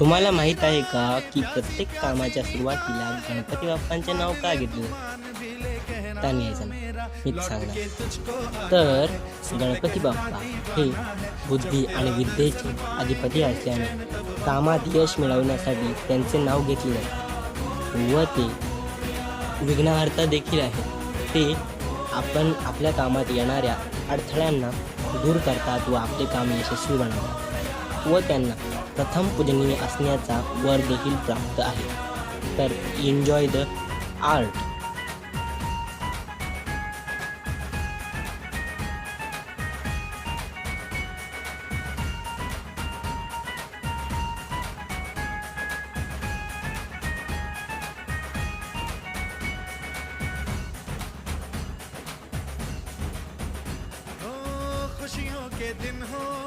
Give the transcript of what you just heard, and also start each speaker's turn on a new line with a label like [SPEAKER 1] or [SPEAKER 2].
[SPEAKER 1] तुम्हाला माहीत आहे का की प्रत्येक कामाच्या सुरुवातीला गणपती बाप्पांचे नाव का घेतले जाते? त्याने यायचं नाही, मीच सांगणार. तर गणपती बाप्पा हे बुद्धी आणि विद्येचे अधिपती असल्याने कामात यश मिळवण्यासाठी त्यांचे नाव घेतले जाते व ते विघ्नहर्ता देखील आहे. ते आपण आपल्या कामात येणाऱ्या अडथळ्यांना दूर करतात व आपले काम यशस्वी बनवतात व त्यांना प्रथम पूजनीय असण्याचा वर देखील प्राप्त आहे. तर एन्जॉय द आर्ट.
[SPEAKER 2] खुशियों के दिन हो